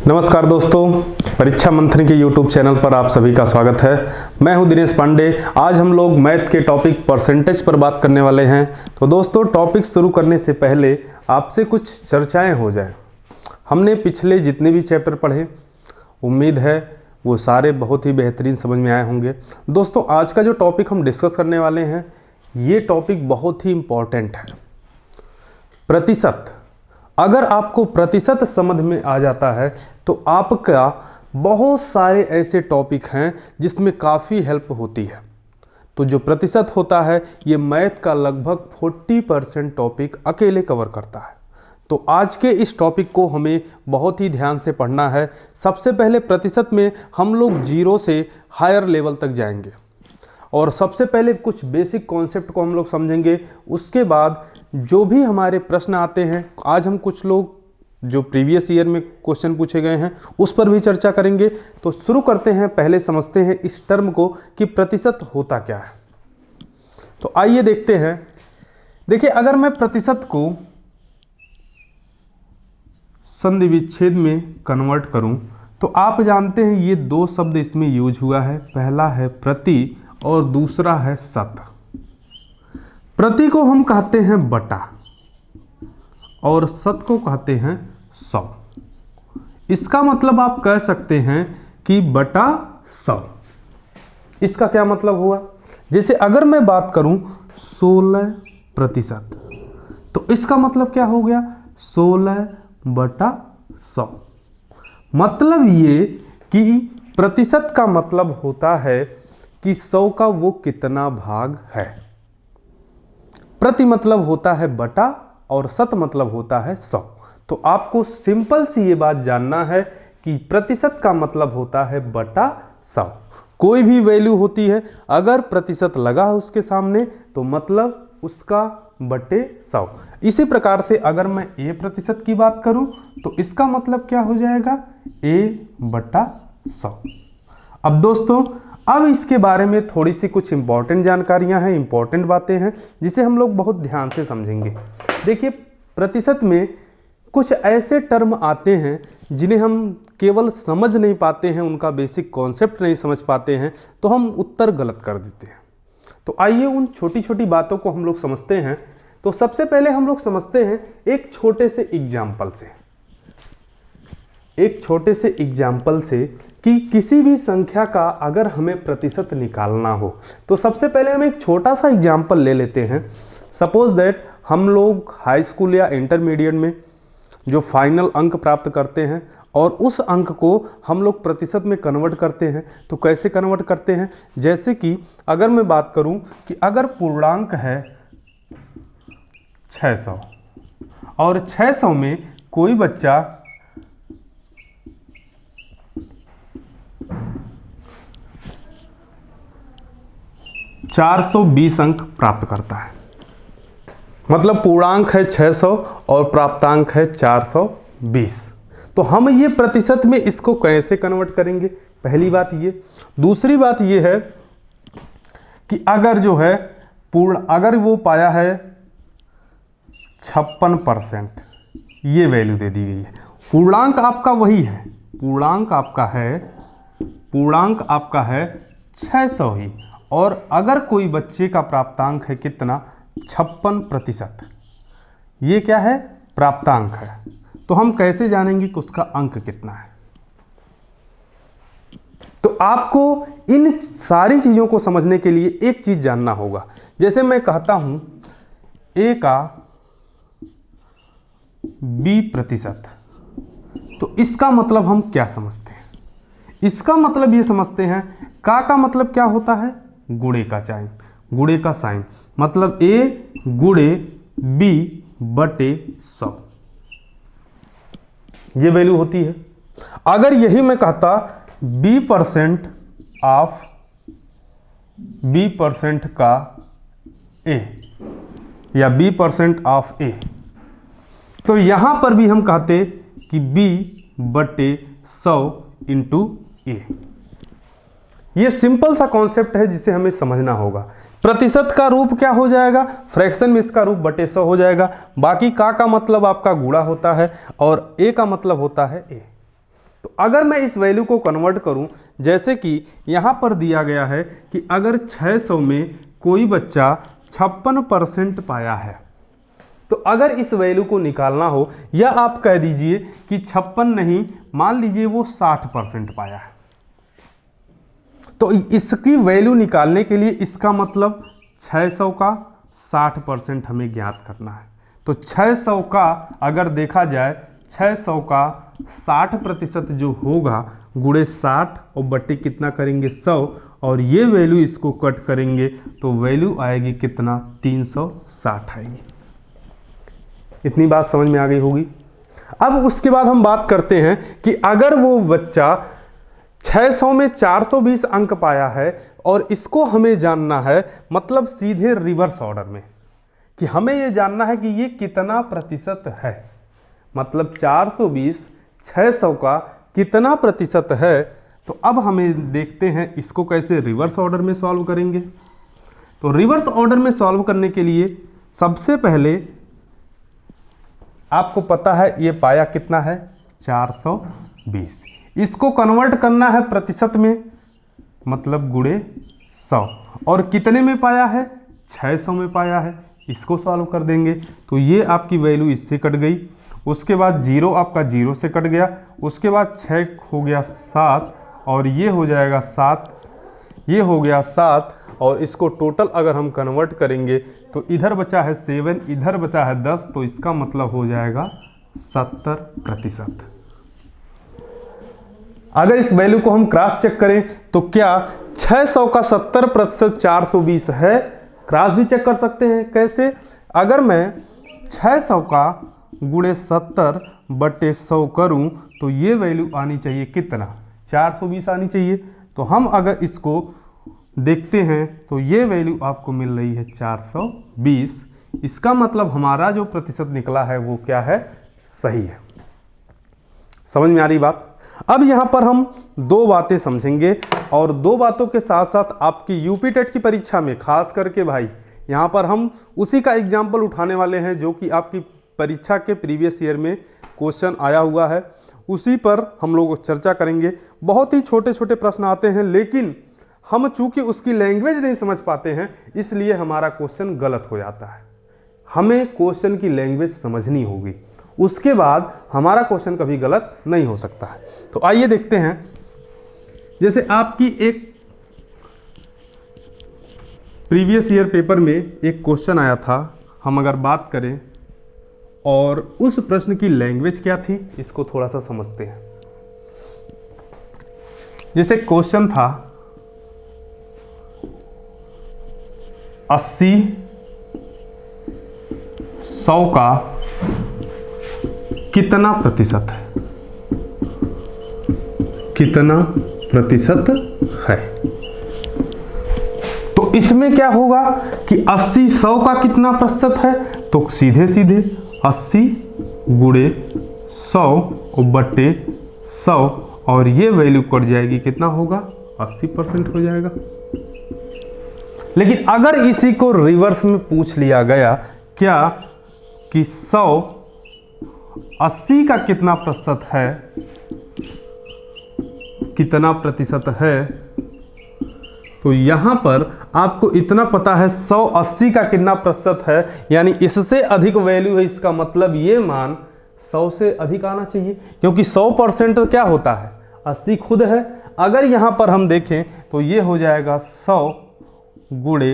नमस्कार दोस्तों, परीक्षा मंथन के YouTube चैनल पर आप सभी का स्वागत है। मैं हूं दिनेश पांडे। आज हम लोग मैथ के टॉपिक परसेंटेज पर बात करने वाले हैं। तो दोस्तों, टॉपिक शुरू करने से पहले आपसे कुछ चर्चाएं हो जाएं। हमने पिछले जितने भी चैप्टर पढ़े, उम्मीद है वो सारे बहुत ही बेहतरीन समझ में आए होंगे। दोस्तों, आज का जो टॉपिक हम डिस्कस करने वाले हैं, ये टॉपिक बहुत ही इम्पॉर्टेंट है। प्रतिशत। अगर आपको प्रतिशत समझ में आ जाता है तो आपका बहुत सारे ऐसे टॉपिक हैं जिसमें काफ़ी हेल्प होती है। तो जो प्रतिशत होता है, ये मैथ का लगभग 40% टॉपिक अकेले कवर करता है। तो आज के इस टॉपिक को हमें बहुत ही ध्यान से पढ़ना है। सबसे पहले प्रतिशत में हम लोग जीरो से हायर लेवल तक जाएंगे और सबसे पहले कुछ बेसिक कॉन्सेप्ट को हम लोग समझेंगे। उसके बाद जो भी हमारे प्रश्न आते हैं, आज हम कुछ लोग जो प्रीवियस ईयर में क्वेश्चन पूछे गए हैं उस पर भी चर्चा करेंगे। तो शुरू करते हैं। पहले समझते हैं इस टर्म को कि प्रतिशत होता क्या है। तो आइए देखते हैं। देखिए, अगर मैं प्रतिशत को संधि विच्छेद में कन्वर्ट करूं तो आप जानते हैं ये दो शब्द इसमें यूज हुआ है। पहला है प्रति और दूसरा है शत। प्रति को हम कहते हैं बटा और शत को कहते हैं 100। इसका मतलब आप कह सकते हैं कि बटा 100। इसका क्या मतलब हुआ? जैसे अगर मैं बात करूं 16%, तो इसका मतलब क्या हो गया? 16/100। मतलब ये कि प्रतिशत का मतलब होता है कि 100 का वो कितना भाग है। प्रति मतलब होता है बटा और शत मतलब होता है 100। तो आपको सिंपल सी ये बात जानना है कि प्रतिशत का मतलब होता है बटा 100। कोई भी वैल्यू होती है, अगर प्रतिशत लगा है उसके सामने तो मतलब उसका बटे 100। इसी प्रकार से अगर मैं a प्रतिशत की बात करूं तो इसका मतलब क्या हो जाएगा? a/100। अब दोस्तों, अब इसके बारे में थोड़ी सी कुछ इंपॉर्टेंट जानकारियां हैं, इंपॉर्टेंट बातें हैं जिसे हम लोग बहुत ध्यान से समझेंगे। देखिए, प्रतिशत में कुछ ऐसे टर्म आते हैं जिन्हें हम केवल समझ नहीं पाते हैं, उनका बेसिक कॉन्सेप्ट नहीं समझ पाते हैं, तो हम उत्तर गलत कर देते हैं। तो आइए उन छोटी छोटी बातों को हम लोग समझते हैं। तो सबसे पहले हम लोग समझते हैं एक छोटे से एग्जाम्पल से कि किसी भी संख्या का अगर हमें प्रतिशत निकालना हो तो सबसे पहले हम एक छोटा सा एग्जाम्पल ले लेते हैं। सपोज दैट हम लोग हाई स्कूल या इंटरमीडिएट में जो फाइनल अंक प्राप्त करते हैं और उस अंक को हम लोग प्रतिशत में कन्वर्ट करते हैं। तो कैसे कन्वर्ट करते हैं? जैसे कि अगर मैं बात करूं कि अगर पूर्णांक है 600 और 600 में कोई बच्चा 420 अंक प्राप्त करता है, मतलब पूर्णांक है 600 और प्राप्तांक है 420। तो हम ये प्रतिशत में इसको कैसे कन्वर्ट करेंगे? पहली बात ये। दूसरी बात ये है कि अगर जो है अगर वो पाया है 56%, ये वैल्यू दे दी गई है। पूर्णांक आपका वही है, पूर्णांक आपका है 600 ही, और अगर कोई बच्चे का प्राप्तांक है कितना? 56%। ये क्या है? प्राप्तांक है। तो हम कैसे जानेंगे कि उसका अंक कितना है? तो आपको इन सारी चीजों को समझने के लिए एक चीज जानना होगा। जैसे मैं कहता हूं a का b%, तो इसका मतलब हम क्या समझते हैं? इसका मतलब ये समझते हैं, का मतलब क्या होता है? गुणे का साइन, मतलब a गुणे b/100, ये वैल्यू होती है। अगर यही मैं कहता b% का a या b% ऑफ a, तो यहां पर भी हम कहते कि b/100 इंटू a। ये सिंपल सा कॉन्सेप्ट है जिसे हमें समझना होगा। प्रतिशत का रूप क्या हो जाएगा? फ्रैक्शन में इसका रूप बटे 100 हो जाएगा। बाकी का मतलब आपका गुणा होता है और ए का मतलब होता है ए। तो अगर मैं इस वैल्यू को कन्वर्ट करूं, जैसे कि यहाँ पर दिया गया है कि अगर 600 में कोई बच्चा 56% पाया है, तो अगर इस वैल्यू को निकालना हो, या आप कह दीजिए कि 56 नहीं, मान लीजिए वो 60% पाया है, तो इसकी वैल्यू निकालने के लिए इसका मतलब 600 का 60% हमें ज्ञात करना है। तो 600 का अगर देखा जाए, 600 का 60% जो होगा गुणे 60 और बट्टी कितना करेंगे 100, और ये वैल्यू इसको कट करेंगे तो वैल्यू आएगी कितना 360 आएगी। इतनी बात समझ में आ गई होगी। अब उसके बाद हम बात करते हैं कि अगर वो बच्चा 600 में 420 अंक पाया है और इसको हमें जानना है, मतलब सीधे रिवर्स ऑर्डर में, कि हमें ये जानना है कि ये कितना प्रतिशत है, मतलब 420 600 का कितना प्रतिशत है। तो अब हमें देखते हैं इसको कैसे रिवर्स ऑर्डर में सॉल्व करेंगे। तो रिवर्स ऑर्डर में सॉल्व करने के लिए सबसे पहले आपको पता है ये पाया कितना है 420, इसको कन्वर्ट करना है प्रतिशत में, मतलब गुणे 100, और कितने में पाया है 600 में पाया है, इसको सॉल्व कर देंगे तो ये आपकी वैल्यू इससे कट गई। उसके बाद 0 आपका 0 से कट गया, उसके बाद 6 हो गया 7, और ये हो जाएगा 7, ये हो गया 7, और इसको टोटल अगर हम कन्वर्ट करेंगे तो इधर बचा है 7, इधर बचा है 10, तो इसका मतलब हो जाएगा 70%। अगर इस वैल्यू को हम क्रॉस चेक करें तो क्या 600 का 70% 420 है? क्रॉस भी चेक कर सकते हैं। कैसे? अगर मैं 600 का गुणे 70 बटे 100 करूं तो ये वैल्यू आनी चाहिए कितना 420 आनी चाहिए। तो हम अगर इसको देखते हैं तो ये वैल्यू आपको मिल रही है 420। इसका मतलब हमारा जो प्रतिशत निकला है वो क्या है, सही है। समझ में आ रही बात? अब यहाँ पर हम दो बातें समझेंगे, और दो बातों के साथ साथ आपकी यूपी टेट की परीक्षा में खास करके भाई यहाँ पर हम उसी का एग्जाम्पल उठाने वाले हैं जो कि आपकी परीक्षा के प्रीवियस ईयर में क्वेश्चन आया हुआ है, उसी पर हम लोग चर्चा करेंगे। बहुत ही छोटे छोटे प्रश्न आते हैं, लेकिन हम चूंकि उसकी लैंग्वेज नहीं समझ पाते हैं इसलिए हमारा क्वेश्चन गलत हो जाता है। हमें क्वेश्चन की लैंग्वेज समझनी होगी, उसके बाद हमारा क्वेश्चन कभी गलत नहीं हो सकता है। तो आइए देखते हैं, जैसे आपकी एक प्रीवियस ईयर पेपर में एक क्वेश्चन आया था, हम अगर बात करें और उस प्रश्न की लैंग्वेज क्या थी इसको थोड़ा सा समझते हैं। जैसे क्वेश्चन था 80 100 का कितना प्रतिशत है, कितना प्रतिशत है। तो इसमें क्या होगा कि 80 100 का कितना प्रतिशत है, तो सीधे सीधे 80 गुणे 100 बटे 100, और ये वैल्यू कट जाएगी, कितना होगा 80% हो जाएगा। लेकिन अगर इसी को रिवर्स में पूछ लिया गया क्या कि 100 80 का कितना प्रतिशत है, कितना प्रतिशत है, तो यहां पर आपको इतना पता है 100 80 का कितना प्रतिशत है, यानी इससे अधिक वैल्यू है, इसका मतलब ये मान 100 से अधिक आना चाहिए, क्योंकि 100% क्या होता है 80 खुद है। अगर यहां पर हम देखें तो ये हो जाएगा 100 गुणे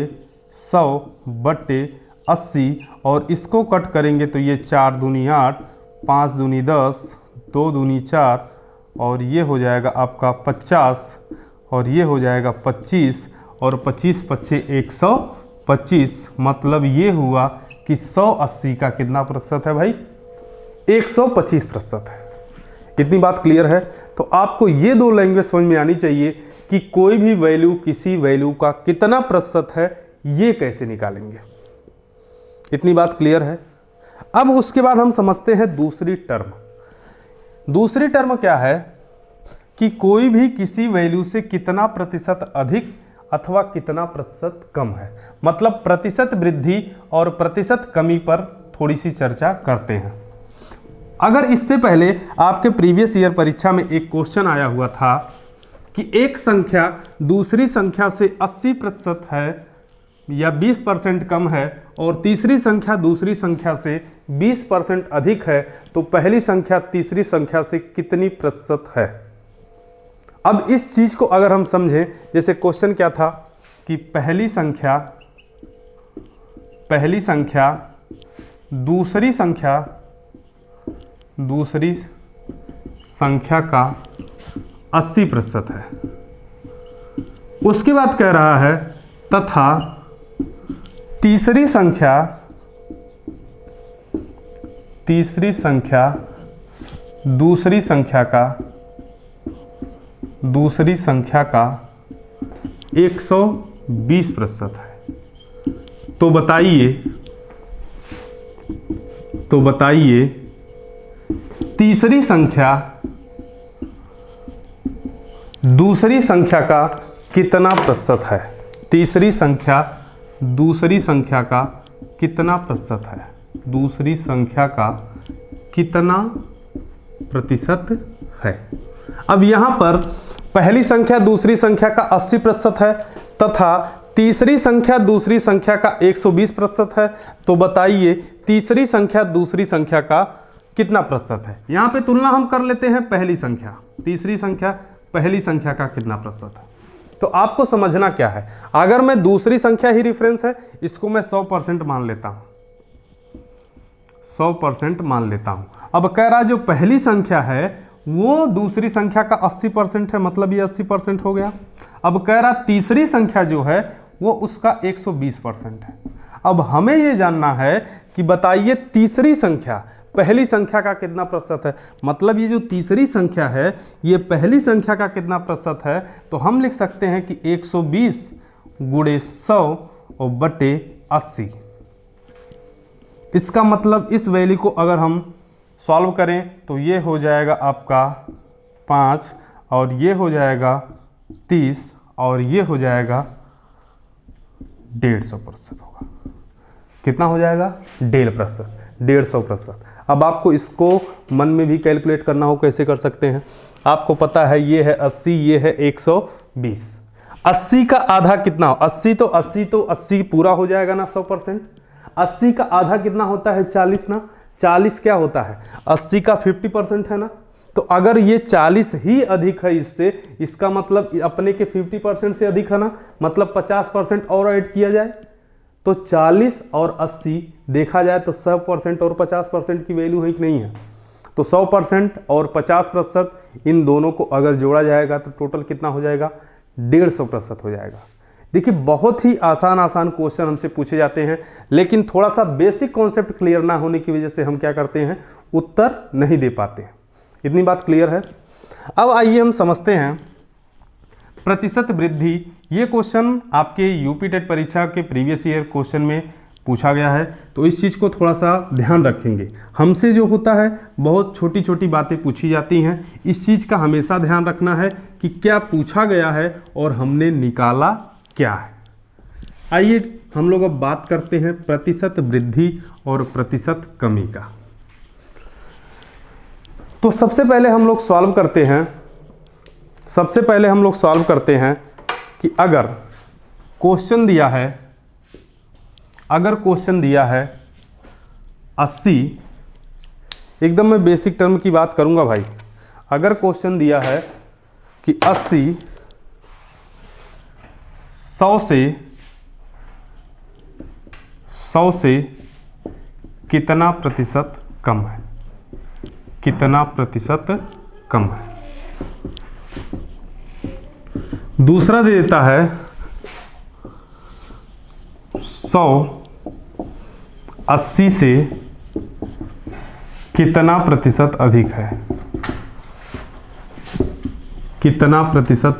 100 बटे 80, और इसको कट करेंगे तो ये 4 दूनी 8, 5 दूनी 10, 2 दूनी 4, और ये हो जाएगा आपका 50, और ये हो जाएगा 25, और 25 पच्चे 125, मतलब ये हुआ कि 180 का कितना प्रतिशत है भाई, 125% है। इतनी बात क्लियर है? तो आपको ये दो लैंग्वेज समझ में आनी चाहिए कि कोई भी वैल्यू किसी वैल्यू का कितना प्रतिशत है ये कैसे निकालेंगे। इतनी बात क्लियर है? अब उसके बाद हम समझते हैं दूसरी टर्म। दूसरी टर्म क्या है कि कोई भी किसी वैल्यू से कितना प्रतिशत अधिक अथवा कितना प्रतिशत कम है, मतलब प्रतिशत वृद्धि और प्रतिशत कमी पर थोड़ी सी चर्चा करते हैं। अगर इससे पहले आपके प्रीवियस ईयर परीक्षा में एक क्वेश्चन आया हुआ था कि एक संख्या दूसरी संख्या से 80% है या 20% कम है और तीसरी संख्या दूसरी संख्या से 20% अधिक है, तो पहली संख्या तीसरी संख्या से कितनी प्रतिशत है। अब इस चीज को अगर हम समझें, जैसे क्वेश्चन क्या था कि पहली संख्या दूसरी संख्या का 80% है। उसके बाद कह रहा है तथा तीसरी संख्या दूसरी संख्या का 120% है। तो बताइए तीसरी संख्या दूसरी संख्या का कितना प्रतिशत है। तीसरी संख्या दूसरी संख्या का कितना प्रतिशत है। दूसरी संख्या का कितना प्रतिशत है। अब यहां पर पहली संख्या दूसरी संख्या का 80% है तथा तीसरी संख्या दूसरी संख्या का 120% है। तो बताइए तीसरी संख्या दूसरी संख्या का कितना प्रतिशत है। यहां पे तुलना हम कर लेते हैं पहली संख्या तीसरी संख्या पहली संख्या का कितना प्रतिशत है। तो आपको समझना क्या है, अगर मैं दूसरी संख्या ही रेफरेंस है, इसको मैं 100% मान लेता हूं, 100% मान लेता हूं। अब कह रहा जो पहली संख्या है वो दूसरी संख्या का 80% है, मतलब ये 80% हो गया। अब कह रहा तीसरी संख्या जो है वो उसका 120% है। अब हमें ये जानना है कि बताइए तीसरी संख्या पहली संख्या का कितना प्रतिशत है, मतलब ये जो तीसरी संख्या है ये पहली संख्या का कितना प्रतिशत है। तो हम लिख सकते हैं कि 120 गुणे 100 और बटे 80। इसका मतलब इस वैल्यू को अगर हम सॉल्व करें तो ये हो जाएगा आपका 5 और ये हो जाएगा 30 और ये हो जाएगा 150% होगा। कितना हो जाएगा 150%। अब आपको इसको मन में भी कैलकुलेट करना हो, कैसे कर सकते हैं। आपको पता है ये है 80 ये है 120। 80 का आधा कितना हो, 80 तो 80 पूरा हो जाएगा ना 100%। 80 का आधा कितना होता है 40 ना, 40 क्या होता है 80 का 50% है ना। तो अगर ये 40 ही अधिक है इससे, इसका मतलब अपने के 50% से अधिक है ना, मतलब 50% और ऐड किया जाए तो 40 और 80 देखा जाए तो 100% और 50% की वैल्यू है कि नहीं है। तो 100% और 50% इन दोनों को अगर जोड़ा जाएगा तो टोटल कितना हो जाएगा 150% हो जाएगा। देखिए बहुत ही आसान क्वेश्चन हमसे पूछे जाते हैं, लेकिन थोड़ा सा बेसिक कॉन्सेप्ट क्लियर ना होने की वजह से हम क्या करते हैं, उत्तर नहीं दे पाते हैं। इतनी बात क्लियर है। अब आइए हम समझते हैं प्रतिशत वृद्धि। ये क्वेश्चन आपके यूपी टेट परीक्षा के प्रीवियस ईयर क्वेश्चन में पूछा गया है, तो इस चीज़ को थोड़ा सा ध्यान रखेंगे। हमसे जो होता है बहुत छोटी छोटी बातें पूछी जाती हैं, इस चीज़ का हमेशा ध्यान रखना है कि क्या पूछा गया है और हमने निकाला क्या है। आइए हम लोग अब बात करते हैं प्रतिशत वृद्धि और प्रतिशत कमी का। तो सबसे पहले हम लोग सॉल्व करते हैं कि अगर क्वेश्चन दिया है 80, एकदम मैं बेसिक टर्म की बात करूंगा भाई। अगर क्वेश्चन दिया है कि 80 100 से कितना प्रतिशत कम है, कितना प्रतिशत कम है। दूसरा दे देता है 100 80 से कितना प्रतिशत अधिक है, कितना प्रतिशत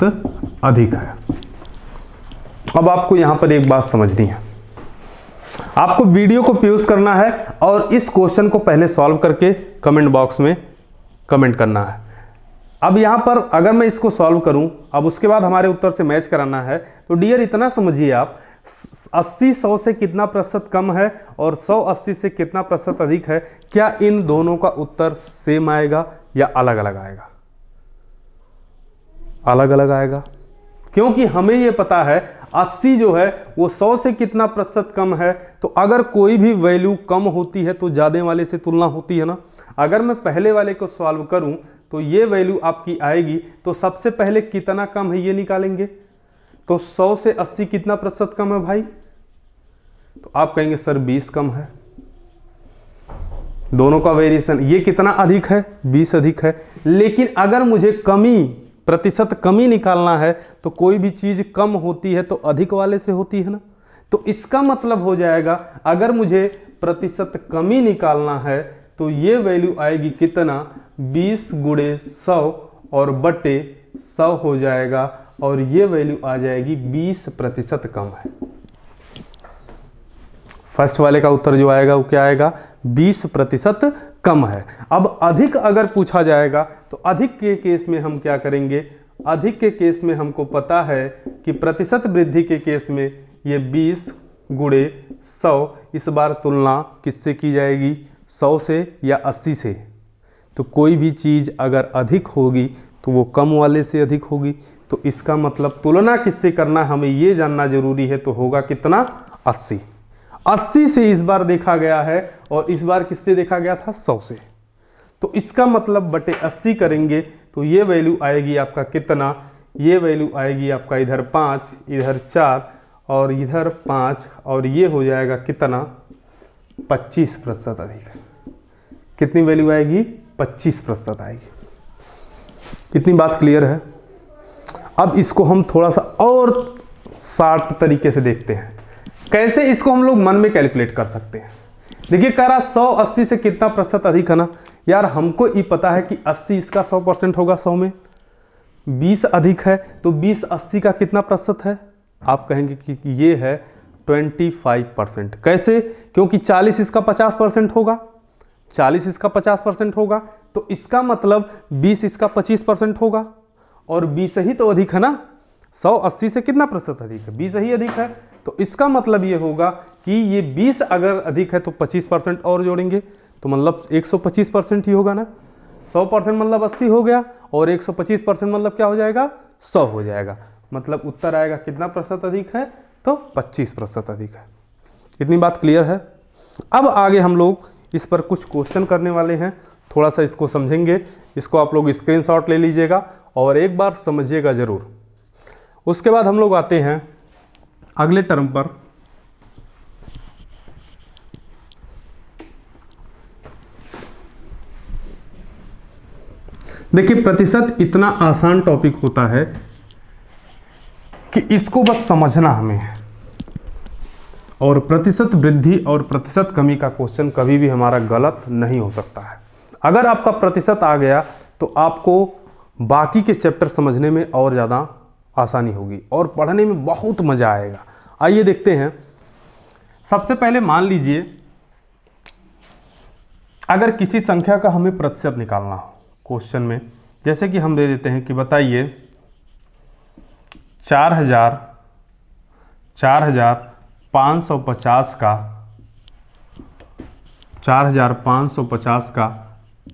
अधिक है। अब आपको यहां पर एक बात समझनी है, आपको वीडियो को पॉज करना है और इस क्वेश्चन को पहले सॉल्व करके कमेंट बॉक्स में कमेंट करना है। अब यहां पर अगर मैं इसको सॉल्व करूं, अब उसके बाद हमारे उत्तर से मैच कराना है, तो डियर इतना समझिए आप 80 100 से कितना प्रतिशत कम है और 100 80 से कितना प्रतिशत अधिक है, क्या इन दोनों का उत्तर सेम आएगा या अलग अलग आएगा? अलग अलग आएगा, क्योंकि हमें यह पता है 80 जो है वो 100 से कितना प्रतिशत कम है। तो अगर कोई भी वैल्यू कम होती है तो ज़्यादा वाले से तुलना होती है ना। अगर मैं पहले वाले को सॉल्व करूं तो ये वैल्यू आपकी आएगी, तो सबसे पहले कितना कम है ये निकालेंगे। तो 100 से 80 कितना प्रतिशत कम है भाई? तो आप कहेंगे सर 20 कम है। दोनों का वेरिएशन, ये कितना अधिक है? 20 अधिक है। लेकिन अगर मुझे कमी, प्रतिशत कमी निकालना है तो कोई भी चीज कम होती है तो अधिक वाले से होती है ना। तो इसका मतलब हो जाएगा अगर मुझे प्रतिशत कमी निकालना है तो ये वैल्यू आएगी कितना? 20 गुणे 100 और बटे 100 हो जाएगा, और ये वैल्यू आ जाएगी 20% कम है। फर्स्ट वाले का उत्तर जो आएगा वो क्या आएगा? 20% कम है। अब अधिक अगर पूछा जाएगा तो अधिक के केस में हम क्या करेंगे? अधिक के केस में हमको पता है कि प्रतिशत वृद्धि के केस में ये 20 गुणे 100, इस बार तुलना किससे की जाएगी? 100 से या 80 से। तो कोई भी चीज़ अगर अधिक होगी तो वो कम वाले से अधिक होगी। तो इसका मतलब तुलना किससे करना हमें ये जानना जरूरी है। तो होगा कितना? 80। 80 से इस बार देखा गया है और इस बार किससे देखा गया था? 100 से। तो इसका मतलब बटे 80 करेंगे तो ये वैल्यू आएगी आपका कितना? ये वैल्यू आएगी आपका इधर 5, इधर 4 और इधर 5, और ये हो जाएगा कितना? 25% अधिक। कितनी वैल्यू आएगी? 25% आएगी। इतनी बात क्लियर है। अब इसको हम थोड़ा सा और शार्ट तरीके से देखते हैं, कैसे इसको हम लोग मन में कैलकुलेट कर सकते हैं। देखिए कह रहा 100 80 से कितना प्रतिशत अधिक है ना। यार हमको ये पता है कि 80 इसका 100% होगा, 100 में 20 अधिक है तो 20 80 का कितना प्रतिशत है? आप कहेंगे कि ये है 25%। कैसे? क्योंकि 40 इसका 50% होगा, 40 इसका 50% होगा, तो इसका मतलब 20 इसका 25% होगा, और 20 ही तो अधिक है ना। 100 80 से कितना प्रतिशत अधिक है? 20 ही अधिक है। तो इसका मतलब ये होगा कि ये 20 अगर अधिक है तो 25% और जोड़ेंगे, तो मतलब 125% ही होगा ना। 100% मतलब 80 हो गया, और 125% मतलब क्या हो जाएगा? 100 हो जाएगा। मतलब उत्तर आएगा कितना प्रतिशत अधिक है? तो 25% अधिक है। इतनी बात क्लियर है। अब आगे हम लोग इस पर कुछ क्वेश्चन करने वाले हैं, थोड़ा सा इसको समझेंगे। इसको आप लोग स्क्रीनशॉट ले लीजिएगा और एक बार समझिएगा ज़रूर। उसके बाद हम लोग आते हैं अगले टर्म पर। देखिए प्रतिशत इतना आसान टॉपिक होता है कि इसको बस समझना हमें है, और प्रतिशत वृद्धि और प्रतिशत कमी का क्वेश्चन कभी भी हमारा गलत नहीं हो सकता है। अगर आपका प्रतिशत आ गया तो आपको बाकी के चैप्टर समझने में और ज़्यादा आसानी होगी और पढ़ने में बहुत मज़ा आएगा। आइए देखते हैं। सबसे पहले मान लीजिए अगर किसी संख्या का हमें प्रतिशत निकालना हो क्वेश्चन में, जैसे कि हम दे देते हैं कि बताइए 4550 का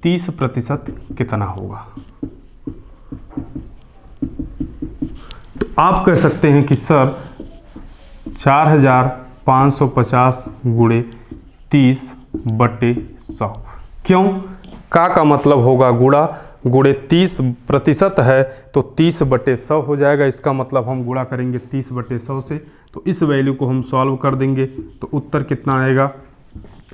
30% कितना होगा। तो आप कह सकते हैं कि सर 4550 गुणे 30/100। क्यों? का मतलब होगा गुणा, गुणे 30% है तो 30/100 हो जाएगा। इसका मतलब हम गुणा करेंगे 30/100 से, तो इस वैल्यू को हम सॉल्व कर देंगे तो उत्तर कितना आएगा?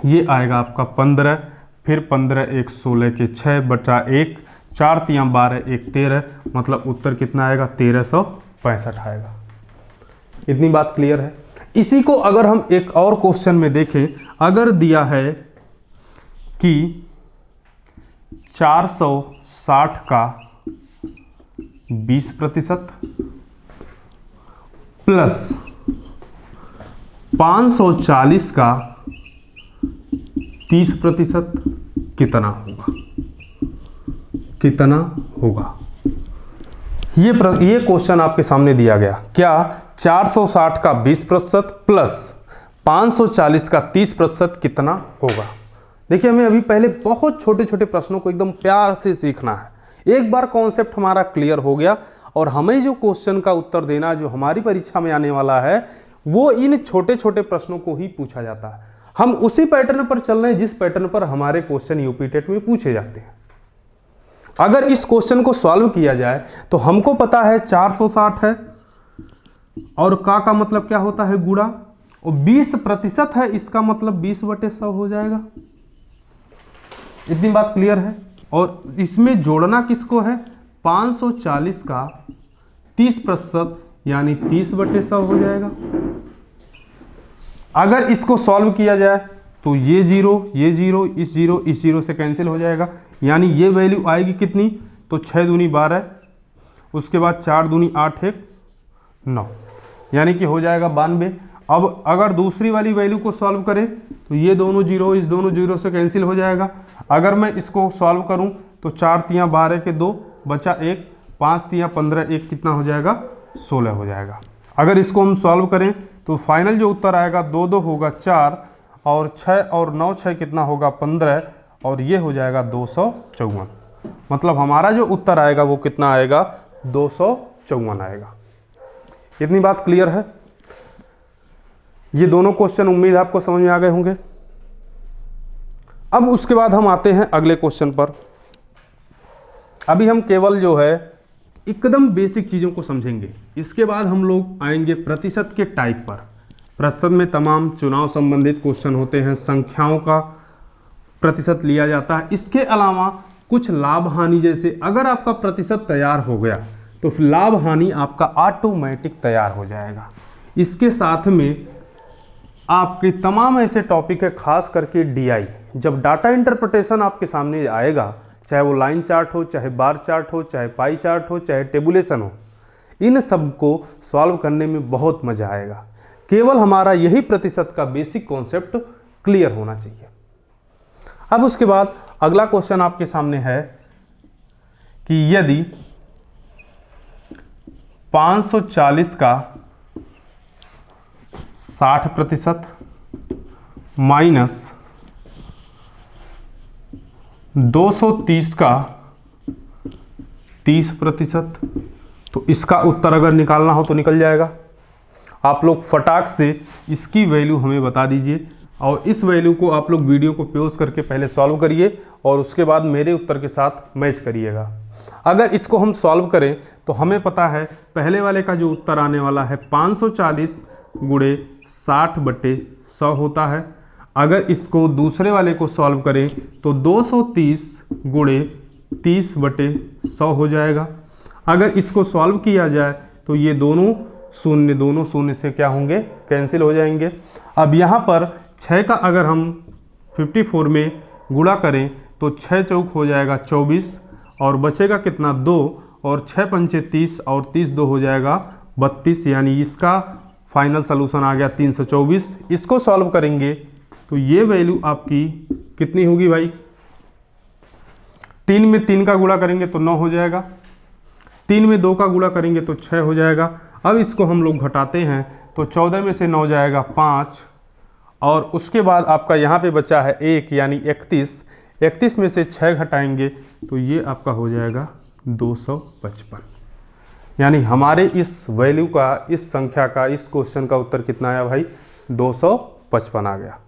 ये आएगा आपका 15, फिर 15 1 16 के 6/1, 4 3 12 1 13, मतलब उत्तर कितना आएगा? 1365 आएगा। इतनी बात क्लियर है। इसी को अगर हम एक और क्वेश्चन में देखें, अगर दिया है कि 460 का 20% प्लस 540 का 30% कितना होगा? कितना होगा? ये क्वेश्चन आपके सामने दिया गया। क्या 460 का 20% प्लस 540 का 30% कितना होगा। देखिए हमें अभी पहले बहुत छोटे छोटे प्रश्नों को एकदम प्यार से सीखना है। एक बार कॉन्सेप्ट हमारा क्लियर हो गया और हमें जो क्वेश्चन का उत्तर देना जो हमारी परीक्षा में आने वाला है वो इन छोटे छोटे प्रश्नों को ही पूछा जाता है। हम उसी पैटर्न पर चल रहे हैं जिस पैटर्न पर हमारे क्वेश्चन यूपी टेट में पूछे जाते हैं। अगर इस क्वेश्चन को सॉल्व किया जाए तो हमको पता है 460 है और का मतलब क्या होता है गुणा, और 20% है, इसका मतलब 20/100 हो जाएगा। इतनी बात क्लियर है। और इसमें जोड़ना किसको है, 540 का 30% यानी 30/100 हो जाएगा। अगर इसको सॉल्व किया जाए तो ये जीरो इस जीरो से कैंसिल हो जाएगा, यानी ये वैल्यू आएगी कितनी, तो 6 दूनी 12, उसके बाद 4 दूनी 8 1 9, यानी कि हो जाएगा 92। अब अगर दूसरी वाली वैल्यू को सॉल्व करें तो ये दोनों जीरो इस दोनों जीरो से कैंसिल हो जाएगा। अगर मैं इसको सॉल्व करूं तो 4 तियाँ 12 के 2 बचा 1, 5 तियाँ 15 1 कितना हो जाएगा 16 हो जाएगा। अगर इसको हम सॉल्व करें तो फाइनल जो उत्तर आएगा 2 2 होगा 4 और 6 और 9 6 कितना होगा 15 और ये हो जाएगा 254। मतलब हमारा जो उत्तर आएगा वो कितना आएगा 254 आएगा। इतनी बात क्लियर है। ये दोनों क्वेश्चन उम्मीद है आपको समझ में आ गए होंगे। अब उसके बाद हम आते हैं अगले क्वेश्चन पर। अभी हम केवल जो है एकदम बेसिक चीज़ों को समझेंगे, इसके बाद हम लोग आएंगे प्रतिशत के टाइप पर। प्रतिशत में तमाम चुनाव संबंधित क्वेश्चन होते हैं, संख्याओं का प्रतिशत लिया जाता है। इसके अलावा कुछ लाभ हानि, जैसे अगर आपका प्रतिशत तैयार हो गया तो फिर लाभ हानि आपका ऑटोमेटिक तैयार हो जाएगा। इसके साथ में आपके तमाम ऐसे टॉपिक है, खास करके डीआई, जब डाटा इंटरप्रिटेशन आपके सामने आएगा, चाहे वो लाइन चार्ट हो, चाहे बार चार्ट हो, चाहे पाई चार्ट हो, चाहे टेबुलेशन हो, इन सब को सॉल्व करने में बहुत मजा आएगा। केवल हमारा यही प्रतिशत का बेसिक कॉन्सेप्ट क्लियर होना चाहिए। अब उसके बाद अगला क्वेश्चन आपके सामने है कि यदि 540 का 60% माइनस 230 का 30%, तो इसका उत्तर अगर निकालना हो तो निकल जाएगा। आप लोग फटाक से इसकी वैल्यू हमें बता दीजिए और इस वैल्यू को आप लोग वीडियो को पॉज करके पहले सॉल्व करिए और उसके बाद मेरे उत्तर के साथ मैच करिएगा। अगर इसको हम सॉल्व करें तो हमें पता है पहले वाले का जो उत्तर आने वाला है 540 गुणे 60/100 होता है। अगर इसको दूसरे वाले को सॉल्व करें तो 230 गुणे 30/100 हो जाएगा। अगर इसको सॉल्व किया जाए तो ये दोनों शून्य से क्या होंगे, कैंसिल हो जाएंगे। अब यहाँ पर 6 का अगर हम 54 में गुणा करें तो 6 चौक हो जाएगा 24 और बचेगा कितना 2 और 6 पंचे 30 और 30 2 हो जाएगा 32, यानी इसका फाइनल सलूशन आ गया 324। इसको सॉल्व करेंगे तो ये वैल्यू आपकी कितनी होगी भाई, 3 में 3 का गुणा करेंगे तो 9 हो जाएगा, 3 में 2 का गुणा करेंगे तो 6 हो जाएगा। अब इसको हम लोग घटाते हैं तो 14 में से 9 जाएगा 5 और उसके बाद आपका यहाँ पे बचा है 1 यानी 31 में से 6 घटाएंगे तो ये आपका हो जाएगा 255। यानी हमारे इस वैल्यू का, इस संख्या का, इस क्वेश्चन का उत्तर कितना आया भाई, 255 आ गया।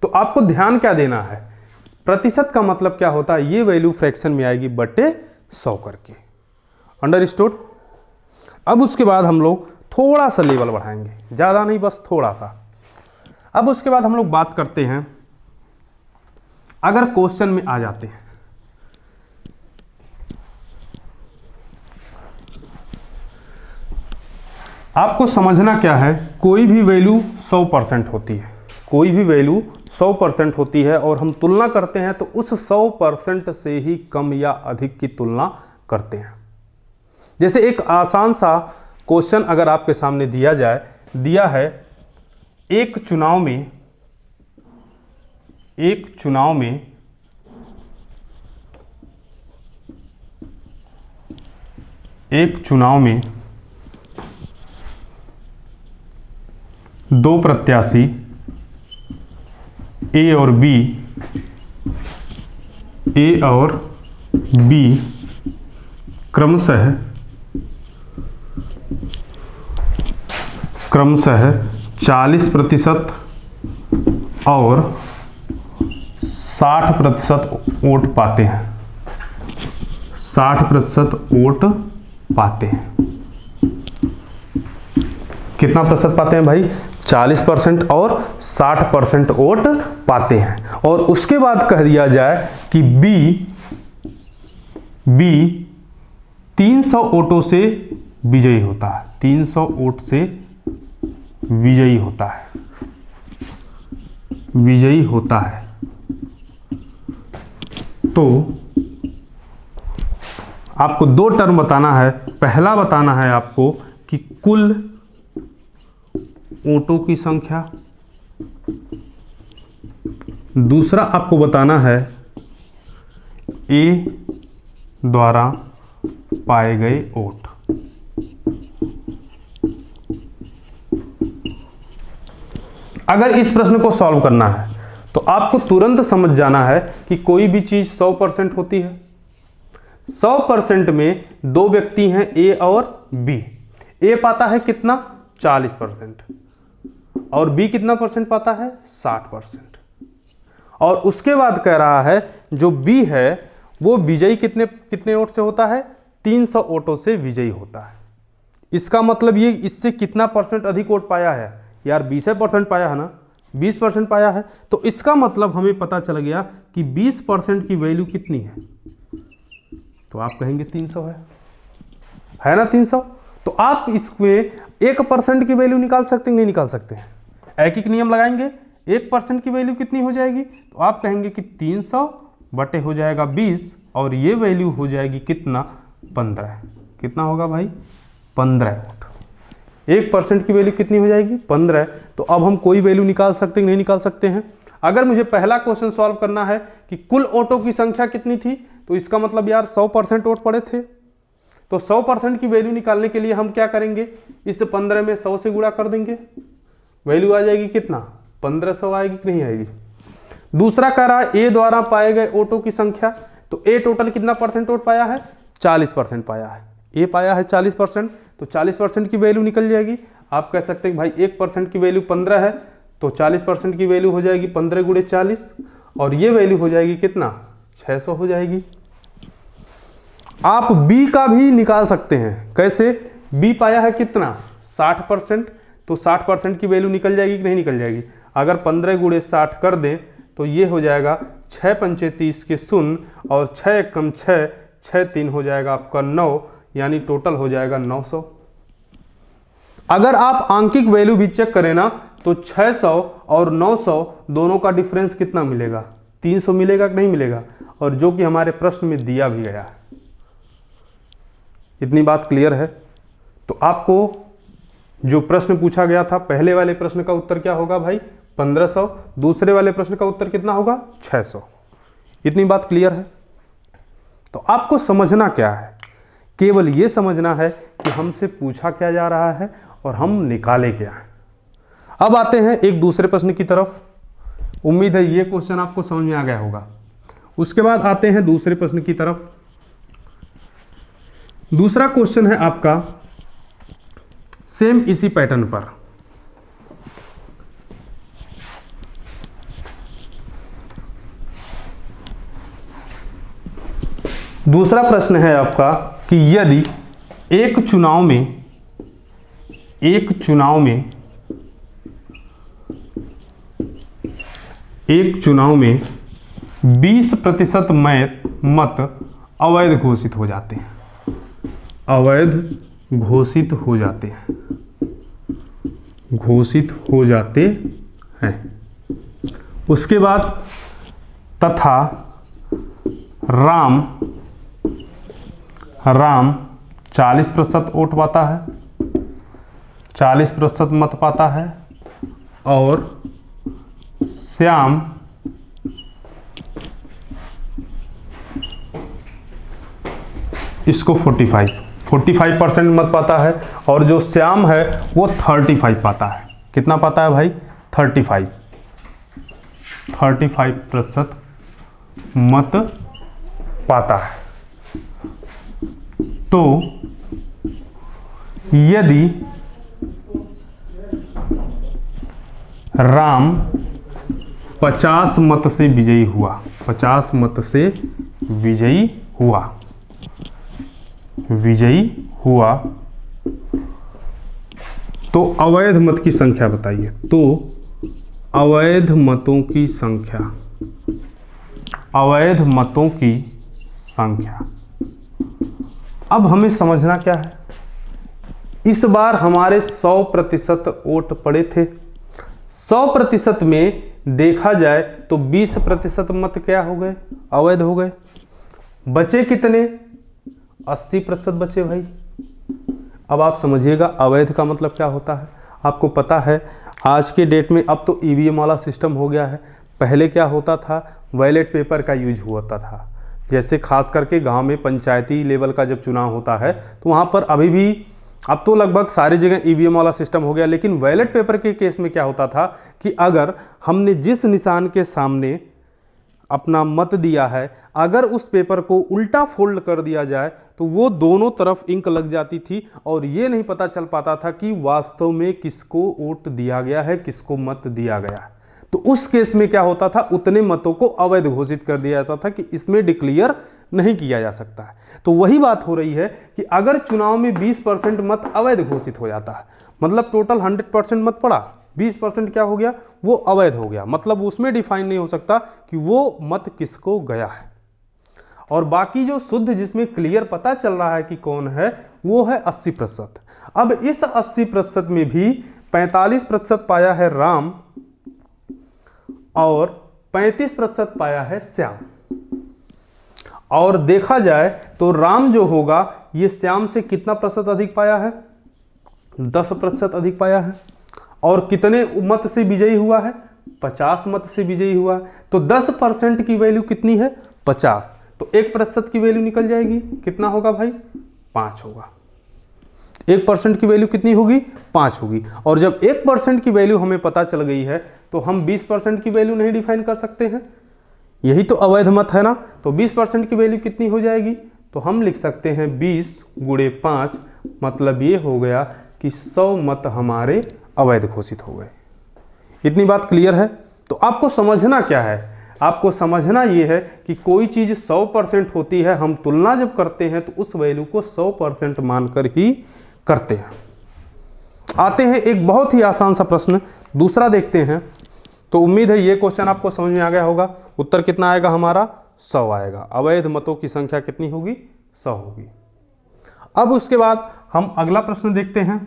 तो आपको ध्यान क्या देना है, प्रतिशत का मतलब क्या होता है, ये वैल्यू फ्रैक्शन में आएगी बटे 100 करके। अंडरस्टूड। अब उसके बाद हम लोग थोड़ा सा लेवल बढ़ाएंगे, ज़्यादा नहीं बस थोड़ा सा। अब उसके बाद हम लोग बात करते हैं, अगर क्वेश्चन में आ जाते हैं, आपको समझना क्या है, कोई भी वैल्यू 100% होती है, कोई भी वैल्यू 100% होती है और हम तुलना करते हैं तो उस 100% से ही कम या अधिक की तुलना करते हैं। जैसे एक आसान सा क्वेश्चन अगर आपके सामने दिया है, एक चुनाव में दो प्रत्याशी ए और बी क्रमशः 40% और 60% वोट पाते हैं। 60% वोट पाते हैं। कितना प्रतिशत पाते हैं भाई? 40% और 60% वोट पाते हैं। और उसके बाद कह दिया जाए कि बी 300 वोटों से विजयी होता है। 300 वोट से विजयी होता है। विजयी होता है। तो आपको दो टर्म बताना है। पहला बताना है आपको कि कुल वोटों की संख्या, दूसरा आपको बताना है ए द्वारा पाए गए वोट। अगर इस प्रश्न को सॉल्व करना है तो आपको तुरंत समझ जाना है कि कोई भी चीज 100% होती है। 100% में दो व्यक्ति हैं ए और बी। ए पाता है कितना? 40% और बी कितना परसेंट पाता है? 60%। और उसके बाद कह रहा है जो बी है वो विजयी कितने वोट से होता है? 300 वोटों से विजयी होता है। इसका मतलब ये इससे कितना परसेंट अधिक वोट पाया है यार? 20% पाया है ना, 20% पाया है। तो इसका मतलब हमें पता चल गया कि 20% की वैल्यू कितनी है? तो आप कहेंगे 300 है ना 300। तो आप इसमें 1% की वैल्यू निकाल सकते हैं, नहीं निकाल सकते हैं? एक नियम लगाएंगे, 1% की वैल्यू कितनी हो जाएगी? तो आप कहेंगे कि 300 बटे हो जाएगा 20 और ये वैल्यू हो जाएगी कितना? 15। कितना होगा भाई? 15 वोट। 1% की वैल्यू कितनी हो जाएगी? 15। तो अब हम कोई वैल्यू निकाल सकते हैं, नहीं निकाल सकते हैं? अगर मुझे पहला क्वेश्चन सॉल्व करना है कि कुल वोटों की संख्या कितनी थी, तो इसका मतलब यार 100% वोट पड़े थे। तो 100% की वैल्यू निकालने के लिए हम क्या करेंगे? इस 15 में 100 से गुणा कर देंगे। वैल्यू आ जाएगी कितना? 1500 आएगी कि नहीं आएगी? दूसरा कह रहा है ए द्वारा पाए गए वोटों की संख्या। तो ए टोटल कितना परसेंट वोट पाया है? 40% पाया है। ए पाया है 40%, तो 40% की वैल्यू निकल जाएगी। आप कह सकते हैं भाई 1% की वैल्यू 15 है, तो 40% की वैल्यू हो जाएगी 15 गुणे 40 और ये वैल्यू हो जाएगी कितना? 600 हो जाएगी। आप बी का भी निकाल सकते हैं। कैसे? बी पाया है कितना? 60%, तो 60% की वैल्यू निकल जाएगी कि नहीं निकल जाएगी? अगर 15 गुणे 60 कर दें तो ये हो जाएगा 6 पंचे 30 के 0 और 6 कम 6, 6 3 हो जाएगा आपका 9, यानी टोटल हो जाएगा 900। अगर आप आंकिक वैल्यू भी चेक करें ना तो 600 और 900 दोनों का डिफरेंस कितना मिलेगा? 300 मिलेगा कि नहीं मिलेगा? और जो कि हमारे प्रश्न में दिया भी गया है। इतनी बात क्लियर है? तो आपको जो प्रश्न पूछा गया था, पहले वाले प्रश्न का उत्तर क्या होगा भाई? 1500। दूसरे वाले प्रश्न का उत्तर कितना होगा? 600। इतनी बात क्लियर है? तो आपको समझना क्या है? केवल ये समझना है कि हमसे पूछा क्या जा रहा है और हम निकाले क्या है। अब आते हैं एक दूसरे प्रश्न की तरफ। उम्मीद है ये क्वेश्चन आपको समझ में आ गया होगा। उसके बाद आते हैं दूसरे प्रश्न की तरफ। दूसरा क्वेश्चन है आपका सेम इसी पैटर्न पर। दूसरा प्रश्न है आपका कि यदि एक चुनाव में 20% मत अवैध घोषित हो जाते हैं। अवैध घोषित हो जाते हैं। उसके बाद तथा राम 40% वोट पाता है, 40% मत पाता है और श्याम 45% मत पाता है और जो श्याम है वो 35 पाता है। कितना पाता है भाई? 35% मत पाता है। तो यदि राम 50 मत से विजयी हुआ, 50 मत से विजयी हुआ तो अवैध मत की संख्या बताइए। तो अवैध मतों की संख्या, अब हमें समझना क्या है, इस बार हमारे 100% वोट पड़े थे। 100% में देखा जाए तो 20% मत क्या हो गए? अवैध हो गए। बचे कितने? 80% बचे भाई। अब आप समझिएगा अवैध का मतलब क्या होता है। आपको पता है आज के डेट में अब तो ईवीएम वाला सिस्टम हो गया है। पहले क्या होता था? बैलेट पेपर का यूज होता था। जैसे खास करके गांव में पंचायती लेवल का जब चुनाव होता है तो वहाँ पर अभी भी, अब तो लगभग सारी जगह ईवीएम वाला सिस्टम हो गया, लेकिन बैलेट पेपर के केस में क्या होता था कि अगर हमने जिस निशान के सामने अपना मत दिया है, अगर उस पेपर को उल्टा फोल्ड कर दिया जाए तो वो दोनों तरफ इंक लग जाती थी और ये नहीं पता चल पाता था कि वास्तव में किसको वोट दिया गया है, किसको मत दिया गया है। तो उस केस में क्या होता था? उतने मतों को अवैध घोषित कर दिया जाता था कि इसमें डिक्लेयर नहीं किया जा सकता है। तो वही बात हो रही है कि अगर चुनाव में 20% मत अवैध घोषित हो जाता है, मतलब टोटल 100% मत पड़ा, 20% क्या हो गया? वो अवैध हो गया। मतलब उसमें डिफाइन नहीं हो सकता कि वो मत किसको गया है। और बाकी जो शुद्ध जिसमें क्लियर पता चल रहा है कि कौन है, वो है 80%। अब इस 80% में भी 45% पाया है राम और 35% पाया है श्याम। और देखा जाए तो राम जो होगा ये श्याम से कितना प्रतिशत अधिक पाया है? 10% अधिक पाया है। और कितने मत से विजयी हुआ है? 50 मत से विजयी हुआ है। तो 10% की वैल्यू कितनी है? 50। तो 1% की वैल्यू निकल जाएगी, कितना होगा भाई? 5 होगा। 1% की वैल्यू कितनी होगी? 5 होगी। और जब 1% की वैल्यू हमें पता चल गई है तो हम 20% की वैल्यू नहीं डिफाइन कर सकते हैं? यही तो अवैध मत है ना। तो 20% की वैल्यू कितनी हो जाएगी? तो हम लिख सकते हैं 20 × 5, मतलब ये हो गया कि 100 मत हमारे अवैध घोषित हो गए। इतनी बात क्लियर है? तो आपको समझना क्या है? आपको समझना ये है कि कोई चीज़ 100% होती है, हम तुलना जब करते हैं तो उस वैल्यू को 100% मानकर ही करते हैं। आते हैं एक बहुत ही आसान सा प्रश्न दूसरा देखते हैं। तो उम्मीद है ये क्वेश्चन आपको समझ में आ गया होगा। उत्तर कितना आएगा हमारा? 100 आएगा। अवैध मतों की संख्या कितनी होगी? 100 होगी। अब उसके बाद हम अगला प्रश्न देखते हैं।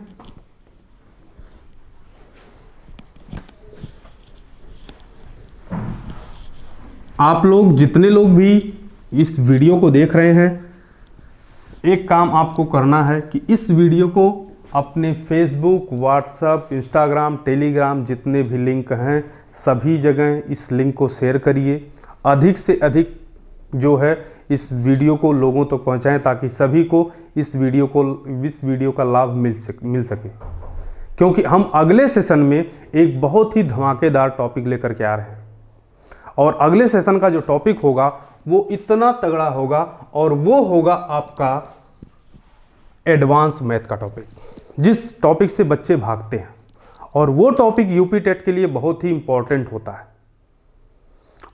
आप लोग जितने लोग भी इस वीडियो को देख रहे हैं, एक काम आपको करना है कि इस वीडियो को अपने फेसबुक, व्हाट्सएप, इंस्टाग्राम, टेलीग्राम जितने भी लिंक हैं सभी जगह इस लिंक को शेयर करिए। अधिक से अधिक जो है इस वीडियो को लोगों तक पहुंचाएं ताकि सभी को इस वीडियो का लाभ मिल सके। क्योंकि हम अगले सेशन में एक बहुत ही धमाकेदार टॉपिक लेकर के आ रहे हैं और अगले सेशन का जो टॉपिक होगा वो इतना तगड़ा होगा और वो होगा आपका एडवांस मैथ का टॉपिक, जिस टॉपिक से बच्चे भागते हैं। और वो टॉपिक यूपी टेट के लिए बहुत ही इंपॉर्टेंट होता है।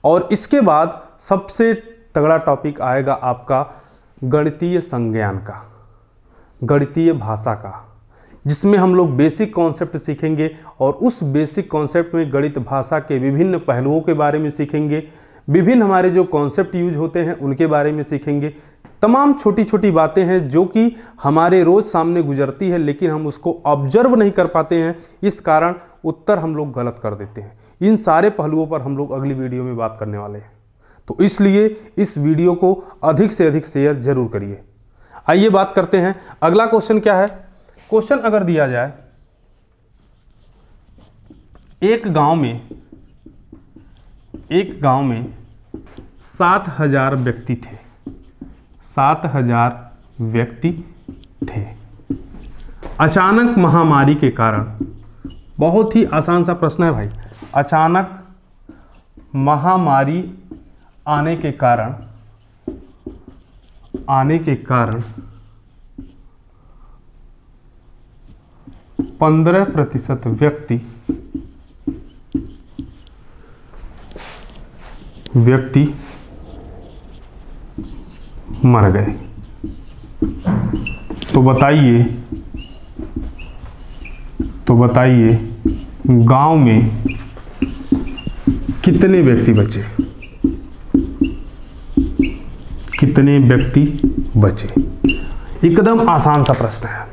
और इसके बाद सबसे तगड़ा टॉपिक आएगा आपका गणितीय संज्ञान का, गणितीय भाषा का, जिसमें हम लोग बेसिक कॉन्सेप्ट सीखेंगे और उस बेसिक कॉन्सेप्ट में गणित भाषा के विभिन्न पहलुओं के बारे में सीखेंगे। विभिन्न हमारे जो कॉन्सेप्ट यूज होते हैं उनके बारे में सीखेंगे। तमाम छोटी छोटी बातें हैं जो कि हमारे रोज़ सामने गुजरती है लेकिन हम उसको ऑब्जर्व नहीं कर पाते हैं, इस कारण उत्तर हम लोग गलत कर देते हैं। इन सारे पहलुओं पर हम लोग अगली वीडियो में बात करने वाले हैं। तो इसलिए इस वीडियो को अधिक से अधिक शेयर जरूर करिए। आइए बात करते हैं अगला क्वेश्चन क्या है। क्वेश्चन अगर दिया जाए, एक गांव में 7000 व्यक्ति थे, 7000 व्यक्ति थे। अचानक महामारी के कारण बहुत ही आसान सा प्रश्न है भाई। अचानक महामारी आने के कारण 15% व्यक्ति मर गए। तो बताइए गांव में कितने व्यक्ति बचे? एकदम आसान सा प्रश्न है।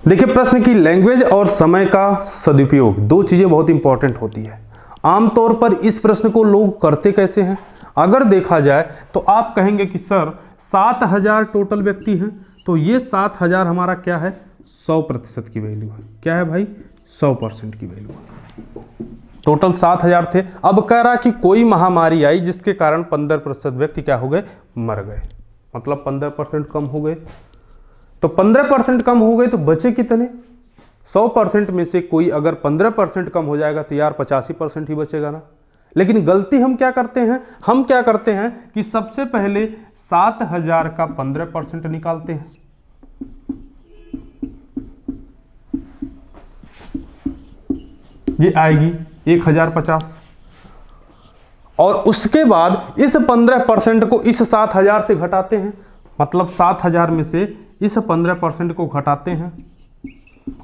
देखिए, प्रश्न की लैंग्वेज और समय का सदुपयोग, दो चीजें बहुत इंपॉर्टेंट होती है। आमतौर पर इस प्रश्न को लोग करते कैसे हैं? अगर देखा जाए तो आप कहेंगे कि सर 7000 टोटल व्यक्ति हैं, तो ये 7000 हमारा क्या है? 100% की वैल्यू है। क्या है भाई? 100% की वैल्यू है। टोटल 7000 थे। अब कह रहा कि कोई महामारी आई जिसके कारण 15% व्यक्ति क्या हो गए? मर गए। मतलब 15% कम हो गए। तो 15% कम हो गए तो बचे कितने? 100% में से कोई अगर 15% कम हो जाएगा तो यार 85% ही बचेगा ना। लेकिन गलती हम क्या करते हैं कि सबसे पहले 7000 का 15% निकालते हैं। ये आएगी 1050, और उसके बाद इस 15% को इस 7000 से घटाते हैं। मतलब 7000 में से इस 15% को घटाते हैं,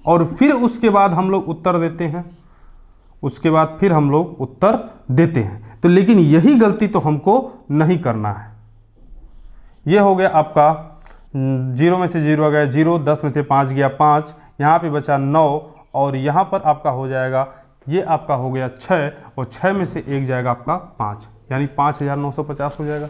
और फिर उसके बाद हम लोग उत्तर देते हैं। तो लेकिन यही गलती तो हमको नहीं करना है। ये हो गया आपका 0 में से 0 गया 0, 10 में से 5 गया 5, यहाँ पे बचा 9, और यहाँ पर आपका हो जाएगा, ये आपका हो गया 6, और 6 में से 1 जाएगा आपका 5, यानी 5950 हो जाएगा।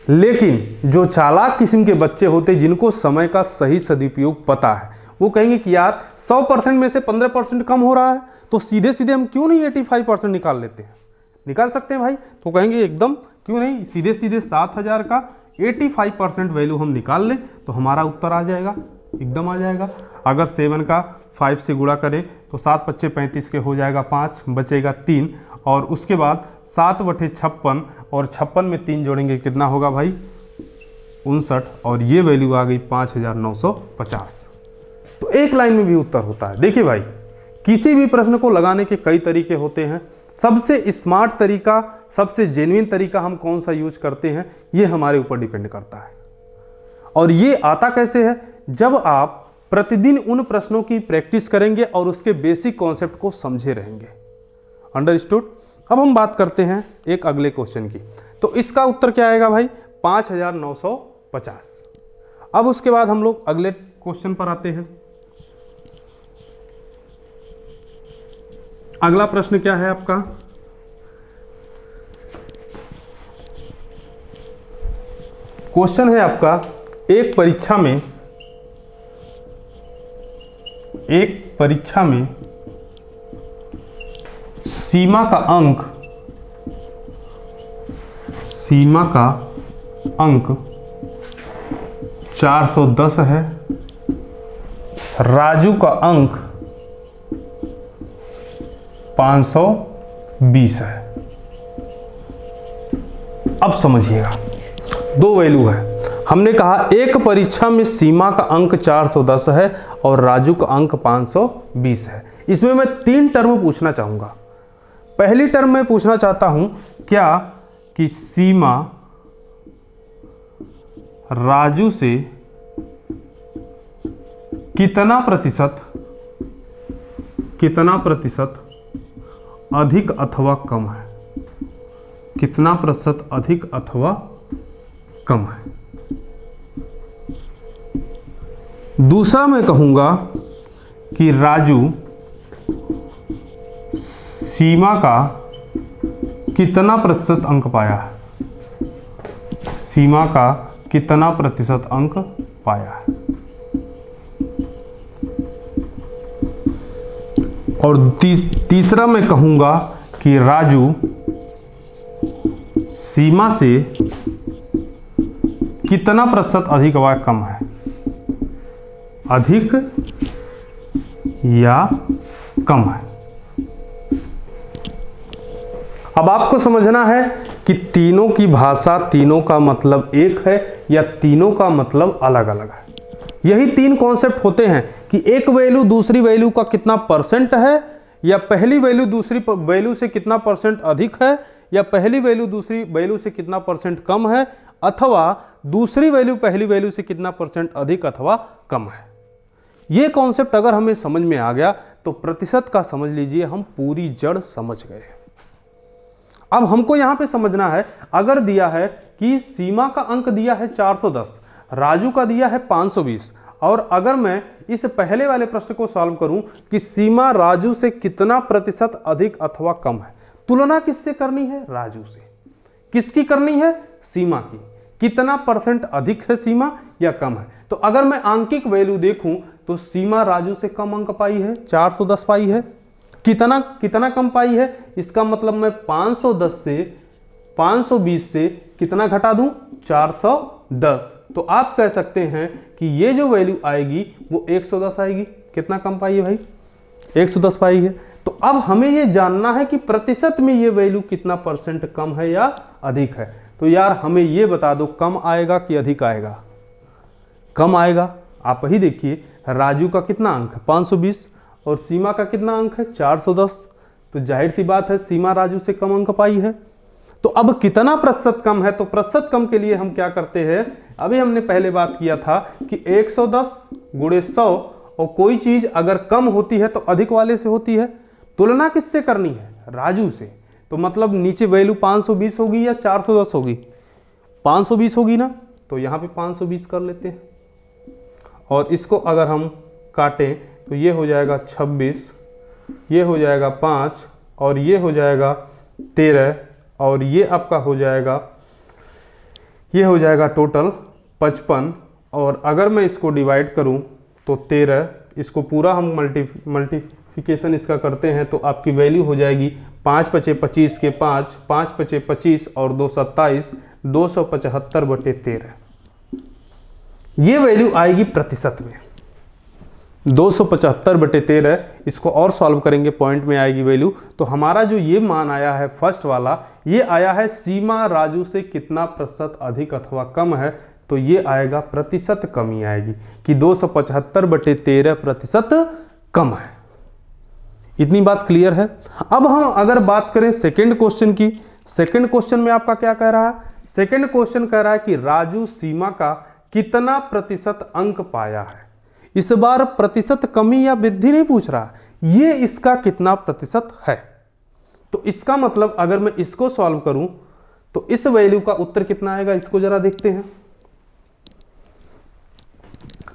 लेकिन जो चालाक किस्म के बच्चे होते हैं, जिनको समय का सही सदुपयोग पता है, वो कहेंगे कि यार 100% में से 15% कम हो रहा है, तो सीधे सीधे हम क्यों नहीं 85% निकाल लेते हैं? निकाल सकते हैं भाई। तो कहेंगे एकदम क्यों नहीं, सीधे सीधे 7000 का 85% वैल्यू हम निकाल लें तो हमारा उत्तर आ जाएगा, एकदम आ जाएगा। अगर 7 का 5 से गुणा करें तो 7 पच्चे 35 के हो जाएगा 5, बचेगा 3, और उसके बाद 7/56, और 56 में 3 जोड़ेंगे कितना होगा भाई? 59, और ये वैल्यू आ गई 5950। तो एक लाइन में भी उत्तर होता है। देखिए भाई, किसी भी प्रश्न को लगाने के कई तरीके होते हैं। सबसे स्मार्ट तरीका, सबसे जेन्युइन तरीका हम कौन सा यूज करते हैं, ये हमारे ऊपर डिपेंड करता है। और ये आता कैसे है? जब आप प्रतिदिन उन प्रश्नों की प्रैक्टिस करेंगे और उसके बेसिक कॉन्सेप्ट को समझे रहेंगे। अंडरस्टूड? अब हम बात करते हैं एक अगले क्वेश्चन की। तो इसका उत्तर क्या आएगा भाई? 5950। अब उसके बाद हम लोग अगले क्वेश्चन पर आते हैं। अगला प्रश्न क्या है आपका? क्वेश्चन है आपका, एक परीक्षा में सीमा का अंक 410 है, राजू का अंक 520 है। अब समझिएगा, दो वैल्यू है। हमने कहा एक परीक्षा में सीमा का अंक 410 है और राजू का अंक 520 है। इसमें मैं 3 टर्म पूछना चाहूंगा। पहली टर्म में पूछना चाहता हूं क्या कि सीमा राजू से कितना प्रतिशत अधिक अथवा कम है? कितना प्रतिशत अधिक अथवा कम है? दूसरा मैं कहूंगा कि राजू सीमा का कितना प्रतिशत अंक पाया है? सीमा का कितना प्रतिशत अंक पाया है? और तीसरा मैं कहूंगा कि राजू सीमा से कितना प्रतिशत अधिक व कम है? अधिक या कम है। अब आपको समझना है कि तीनों की भाषा, तीनों का मतलब एक है या तीनों का मतलब अलग अलग है। यही तीन कॉन्सेप्ट होते हैं कि एक वैल्यू दूसरी वैल्यू का कितना परसेंट है, या पहली वैल्यू दूसरी वैल्यू से कितना परसेंट अधिक है, या पहली वैल्यू दूसरी वैल्यू से कितना परसेंट कम है, अथवा दूसरी वैल्यू पहली वैल्यू से कितना परसेंट अधिक अथवा कम है। यह कॉन्सेप्ट अगर हमें समझ में आ गया तो प्रतिशत का समझ लीजिए हम पूरी जड़ समझ गए। अब हमको यहां पे समझना है, अगर दिया है कि सीमा का अंक दिया है 410, राजू का दिया है 520, और अगर मैं इस पहले वाले प्रश्न को सॉल्व करूं कि सीमा राजू से कितना प्रतिशत अधिक अथवा कम है, तुलना किससे करनी है? राजू से। किसकी करनी है? सीमा की। कितना परसेंट अधिक है सीमा या कम है? तो अगर मैं आंकिक वैल्यू देखूं तो सीमा राजू से कम अंक पाई है, 410 पाई है। कितना कम पाई है? इसका मतलब मैं 520 से कितना घटा दूं? 410। तो आप कह सकते हैं कि ये जो वैल्यू आएगी वो 110 आएगी। कितना कम पाई है भाई? 110 पाई है। तो अब हमें ये जानना है कि प्रतिशत में ये वैल्यू कितना परसेंट कम है या अधिक है। तो यार हमें ये बता दो, कम आएगा कि अधिक आएगा? कम आएगा। आप ही देखिए, राजू का कितना अंक है? 520, और सीमा का कितना अंक है? 410। तो जाहिर सी बात है सीमा राजू से कम अंक पाई है। तो अब कितना प्रतिशत कम है? तो प्रतिशत कम के लिए हम क्या करते हैं, अभी हमने पहले बात किया था कि 110 गुणे 100, और कोई चीज अगर कम होती है तो अधिक वाले से होती है। तुलना किससे करनी है? राजू से। तो मतलब नीचे वैल्यू 520 होगी या 410 होगी? 520 होगी ना। तो यहाँ पे 520 कर लेते हैं, और इसको अगर हम काटें तो ये हो जाएगा 26, ये हो जाएगा 5, और ये हो जाएगा 13, और ये आपका हो जाएगा, ये हो जाएगा टोटल 55। और अगर मैं इसको डिवाइड करूं तो 13, इसको पूरा हम मल्टीप्लिकेशन इसका करते हैं तो आपकी वैल्यू हो जाएगी 5 पचे 25 के 5, 5 पचे 25 और 2 27, 275/13। ये वैल्यू आएगी प्रतिशत में 275/13। इसको और सॉल्व करेंगे, पॉइंट में आएगी वैल्यू। तो हमारा जो ये मान आया है फर्स्ट वाला, ये आया है सीमा राजू से कितना प्रतिशत अधिक अथवा कम है। तो ये आएगा प्रतिशत कमी आएगी कि 275/13 प्रतिशत कम है। इतनी बात क्लियर है। अब हम अगर बात करें सेकेंड क्वेश्चन की, सेकेंड क्वेश्चन में आपका क्या कह रहा है? सेकेंड क्वेश्चन कह रहा है कि राजू सीमा का कितना प्रतिशत अंक पाया है। इस बार प्रतिशत कमी या वृद्धि नहीं पूछ रहा, ये इसका कितना प्रतिशत है। तो इसका मतलब अगर मैं इसको सॉल्व करूं तो इस वैल्यू का उत्तर कितना आएगा, इसको जरा देखते हैं।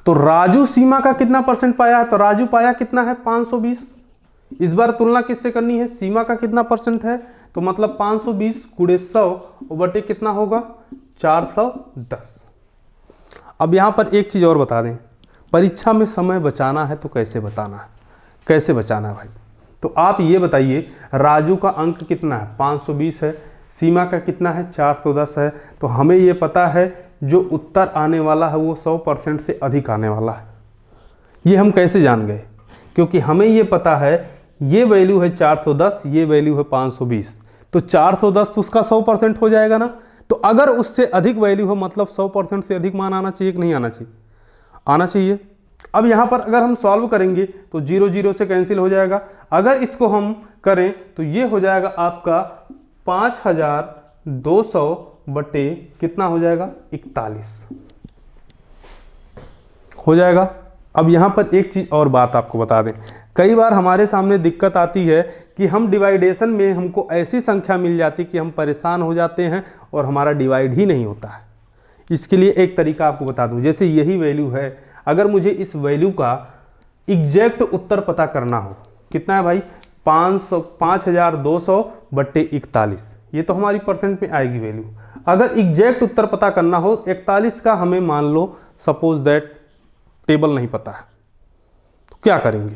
तो राजू सीमा का कितना परसेंट पाया है? तो राजू पाया कितना है? 520। इस बार तुलना किससे करनी है? सीमा का कितना परसेंट है? तो मतलब 520 गुणे 100 बटे कितना होगा? 410। अब यहां पर एक चीज और बता दें, परीक्षा में समय बचाना है तो कैसे बताना है, कैसे बचाना है भाई? तो आप ये बताइए, राजू का अंक कितना है? 520 है। सीमा का कितना है? 410 है। तो हमें ये पता है जो उत्तर आने वाला है वो 100% से अधिक आने वाला है। ये हम कैसे जान गए? क्योंकि हमें ये पता है ये वैल्यू है 410, ये वैल्यू है 520। तो 410 तो उसका 100% हो जाएगा ना। तो अगर उससे अधिक वैल्यू हो मतलब 100% से अधिक मान आना चाहिए कि नहीं आना चाहिए? आना चाहिए। अब यहाँ पर अगर हम सॉल्व करेंगे तो 0 0 से कैंसिल हो जाएगा। अगर इसको हम करें तो ये हो जाएगा आपका 5200 बटे कितना हो जाएगा? 41 हो जाएगा। अब यहाँ पर एक चीज और बात आपको बता दें, कई बार हमारे सामने दिक्कत आती है कि हम डिवाइडेशन में हमको ऐसी संख्या मिल जाती कि हम परेशान हो जाते हैं और हमारा डिवाइड ही नहीं होता है। इसके लिए एक तरीका आपको बता दूं, जैसे यही वैल्यू है, अगर मुझे इस वैल्यू का एग्जैक्ट उत्तर पता करना हो, कितना है भाई? 5200 बटे 41, ये तो हमारी परसेंट में आएगी वैल्यू। अगर एग्जैक्ट उत्तर पता करना हो 41 का, हमें मान लो सपोज दैट टेबल नहीं पता है, तो क्या करेंगे?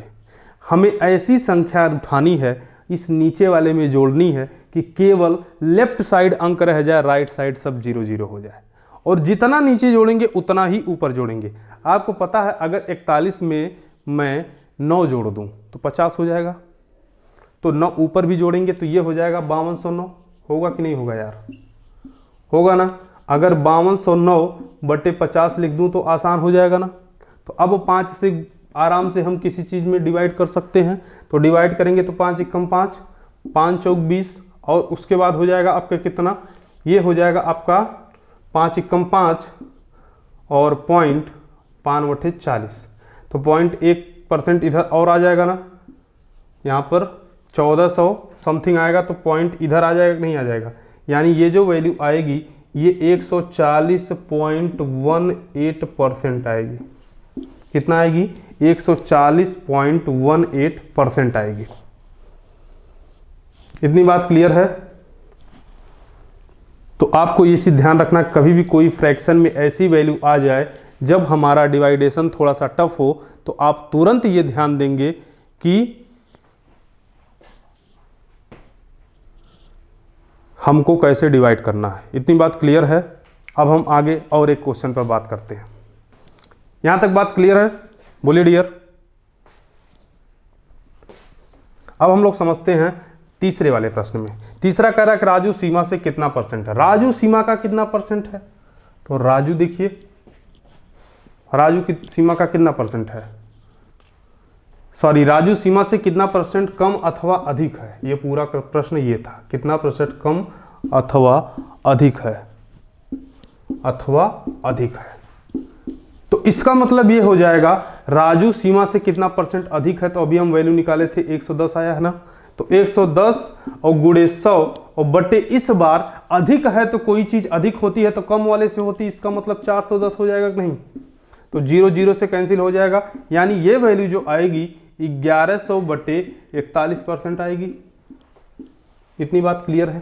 हमें ऐसी संख्या उठानी है, इस नीचे वाले में जोड़नी है कि केवल लेफ्ट साइड अंक रह जाए, राइट साइड सब 0 0 हो जाए। और जितना नीचे जोड़ेंगे उतना ही ऊपर जोड़ेंगे। आपको पता है अगर 41 में मैं 9 जोड़ दूं तो 50 हो जाएगा, तो 9 ऊपर भी जोड़ेंगे तो ये हो जाएगा 5209। होगा कि नहीं होगा यार? होगा ना। अगर 5209 बटे 50 लिख दूं तो आसान हो जाएगा ना। तो अब 5 से आराम से हम किसी चीज़ में डिवाइड कर सकते हैं, तो डिवाइड करेंगे तो 5 एकम 5, 5 चौक 20, और उसके बाद हो जाएगा आपका कितना, ये हो जाएगा आपका 5 एकम 5 और 0.5/40। तो 0.1% इधर और आ जाएगा ना, यहाँ पर 1400 समथिंग आएगा, तो पॉइंट इधर आ जाएगा नहीं आ जाएगा, यानी ये जो वैल्यू आएगी ये 140.18% आएगी। कितना आएगी? 140.18% आएगी। इतनी बात क्लियर है? तो आपको ये चीज ध्यान रखना, कभी भी कोई फ्रैक्शन में ऐसी वैल्यू आ जाए जब हमारा डिवाइडेशन थोड़ा सा टफ हो, तो आप तुरंत ये ध्यान देंगे कि हमको कैसे डिवाइड करना है। इतनी बात क्लियर है? अब हम आगे और एक क्वेश्चन पर बात करते हैं। यहां तक बात क्लियर है? बोलिए डियर। अब हम लोग समझते हैं तीसरे वाले प्रश्न में। तीसरा कह रहा है कि राजू सीमा से कितना परसेंट है। राजू सीमा का कितना परसेंट है? तो राजू देखिए, राजू की सीमा का कितना परसेंट है, सॉरी राजू सीमा से कितना परसेंट कम अथवा अधिक है। ये पूरा प्रश्न ये था, कितना परसेंट कम अथवा अधिक है, अथवा अधिक है। तो इसका मतलब ये हो जाएगा राजू सीमा से कितना परसेंट अधिक है। तो अभी हम वैल्यू निकाले थे 110 आया है ना, तो 110 और गुणे 100 और बटे इस बार अधिक है, तो कोई चीज अधिक होती है तो कम वाले से होती है, इसका मतलब 410 हो जाएगा कि नहीं। तो 0 0 से कैंसिल हो जाएगा, यानी ये वैल्यू जो आएगी 1100 बटे 41% आएगी। इतनी बात क्लियर है?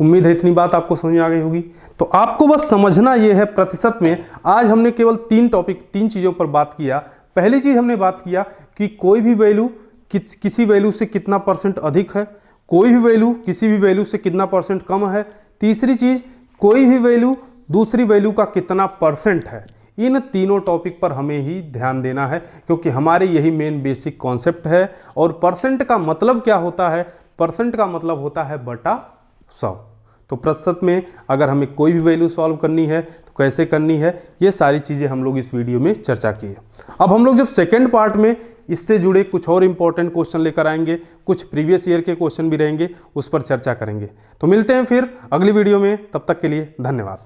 उम्मीद है इतनी बात आपको समझ में आ गई होगी। तो आपको बस समझना ये है प्रतिशत में। आज हमने केवल 3 चीजों पर बात किया। पहली चीज हमने बात किया कि कोई भी वैल्यू किसी वैल्यू से कितना परसेंट अधिक है, कोई भी वैल्यू किसी भी वैल्यू से कितना परसेंट कम है। तीसरी चीज, कोई भी वैल्यू दूसरी वैल्यू का कितना परसेंट है। इन तीनों टॉपिक पर हमें ही ध्यान देना है, क्योंकि हमारे यही मेन बेसिक कॉन्सेप्ट है। और परसेंट का मतलब क्या होता है? परसेंट का मतलब होता है बटा 100। तो प्रतिशत में अगर हमें कोई भी वैल्यू सॉल्व करनी है तो कैसे करनी है, ये सारी चीज़ें हम लोग इस वीडियो में चर्चा की है। अब हम लोग जब सेकेंड पार्ट में इससे जुड़े कुछ और इंपॉर्टेंट क्वेश्चन लेकर आएंगे, कुछ प्रीवियस ईयर के क्वेश्चन भी रहेंगे, उस पर चर्चा करेंगे। तो मिलते हैं फिर अगली वीडियो में, तब तक के लिए धन्यवाद।